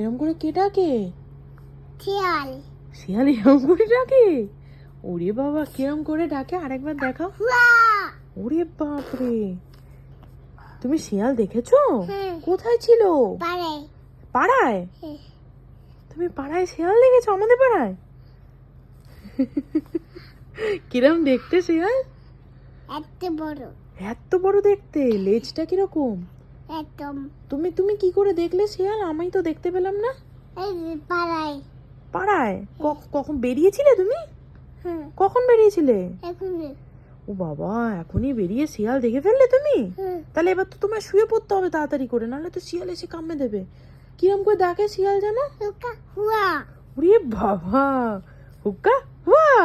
এরকম করে কে ডাকে? শিয়াল। শিয়াল এরকম করে ডাকে? ওরে বাবা, কিরম করে ডাকে আরেকবার দেখাও। হুয়া। ওরে বাপরে, তুমি শিয়াল দেখেছো? হ্যাঁ। কোথায় ছিল? পারে। পাড়ায়? হ্যাঁ। তুমি পাড়ায় শিয়াল দেখেছো? আমাদের পাড়ায়? কিরম দেখতে শিয়াল? এত বড়। এত বড় দেখতে? লেজটা কিরকম? একদম। তুমি তুমি কি করে দেখলে শিয়াল? আমি তো দেখতে পেলাম না। এই যে পাড়ায়। পাড়ায়? কখন বেরিয়েছিলে তুমি? হ্যাঁ। কখন বেরিয়েছিলে? এখনই। ও বাবা, এখনই বেরিয়ে শিয়াল দেখে ফেললে তুমি? হ্যাঁ। তাহলে এবার তো তোমায় শুয়ে পড়তে হবে তাড়াতাড়ি করে, নাহলে তো শিয়াল এসে কামড়ে দেবে। কিরম করে ডাকে শিয়াল জানো? হুকা হুয়া। ওরে বাবা, হুক্কা হুয়া।